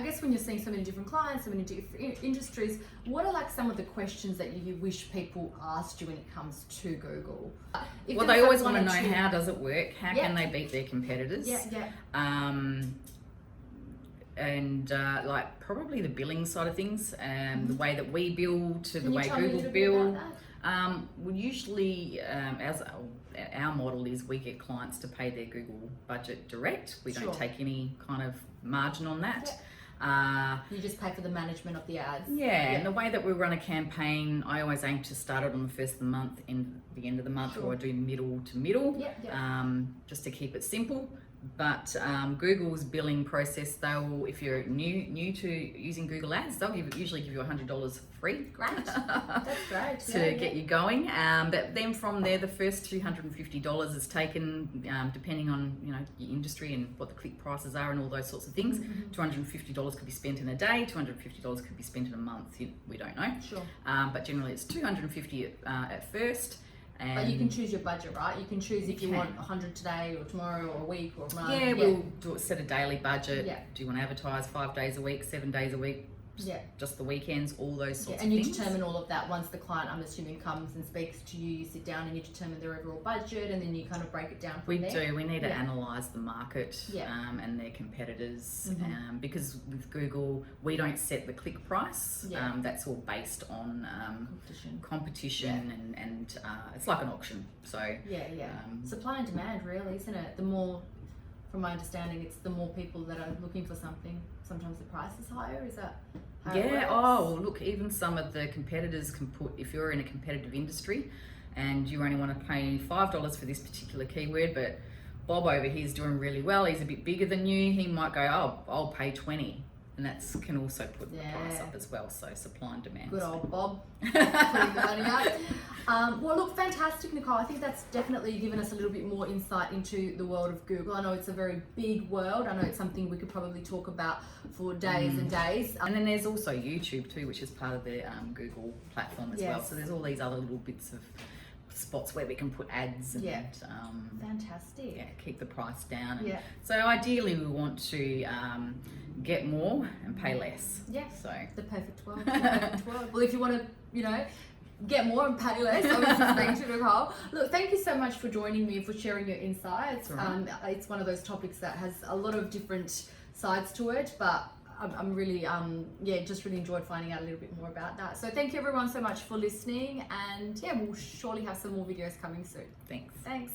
guess when you're seeing so many different clients, so many different industries, what are like some of the questions that you wish people asked you when it comes to Google? Well, they always want to know, how does it work? How can they beat their competitors? And like probably the billing side of things, and the way that we bill to the way Google bill. We usually, as our model is, we get clients to pay their Google budget direct. We don't take any kind of margin on that. You just pay for the management of the ads. And the way that we run a campaign, I always aim to start it on the first of the month and the end of the month, or I do middle to middle, just to keep it simple. But Google's billing process, they will, if you're new to using Google Ads, they'll usually give you $100 free. Great, that's great. to get you going. But then from there, the first $250 is taken, depending on your industry and what the click prices are and all those sorts of things. $250 could be spent in a day. $250 could be spent in a month. We don't know. Sure. But generally, it's $250 at first. But you can choose your budget, right? You can choose if you want 100 today or tomorrow or a week or a month. We'll set a daily budget. Do you want to advertise 5 days a week, 7 days a week? Just the weekends, all those sorts of things. And you determine all of that once the client, I'm assuming, comes and speaks to you. You sit down and you determine their overall budget, and then you kind of break it down from there. We need to analyse the market and their competitors, because with Google, we don't set the click price. That's all based on competition and it's like an auction. So supply and demand, really, isn't it? The more, from my understanding, it's the more people that are looking for something. Sometimes the price is higher. Is that how it works? Oh, look, even some of the competitors can put, if you're in a competitive industry and you only want to pay $5 for this particular keyword, but Bob over here is doing really well, he's a bit bigger than you, he might go, oh, I'll pay 20. And that can also put the price up as well. So supply and demand. Good old Bob, putting the money up. Well, look, fantastic, Nicole. I think that's definitely given us a little bit more insight into the world of Google. I know it's a very big world. I know it's something we could probably talk about for days and days. And then there's also YouTube too, which is part of the Google platform as well. So there's all these other little bits of spots where we can put ads and fantastic. Keep the price down. And so ideally we want to get more and pay less. So the perfect world. The perfect world. Well, if you want to, get more and pay less, obviously thank you, Nicole. Look, thank you so much for joining me, for sharing your insights. It's one of those topics that has a lot of different sides to it, but I'm really, just really enjoyed finding out a little bit more about that. So thank you everyone so much for listening, and we'll surely have some more videos coming soon. Thanks. Thanks.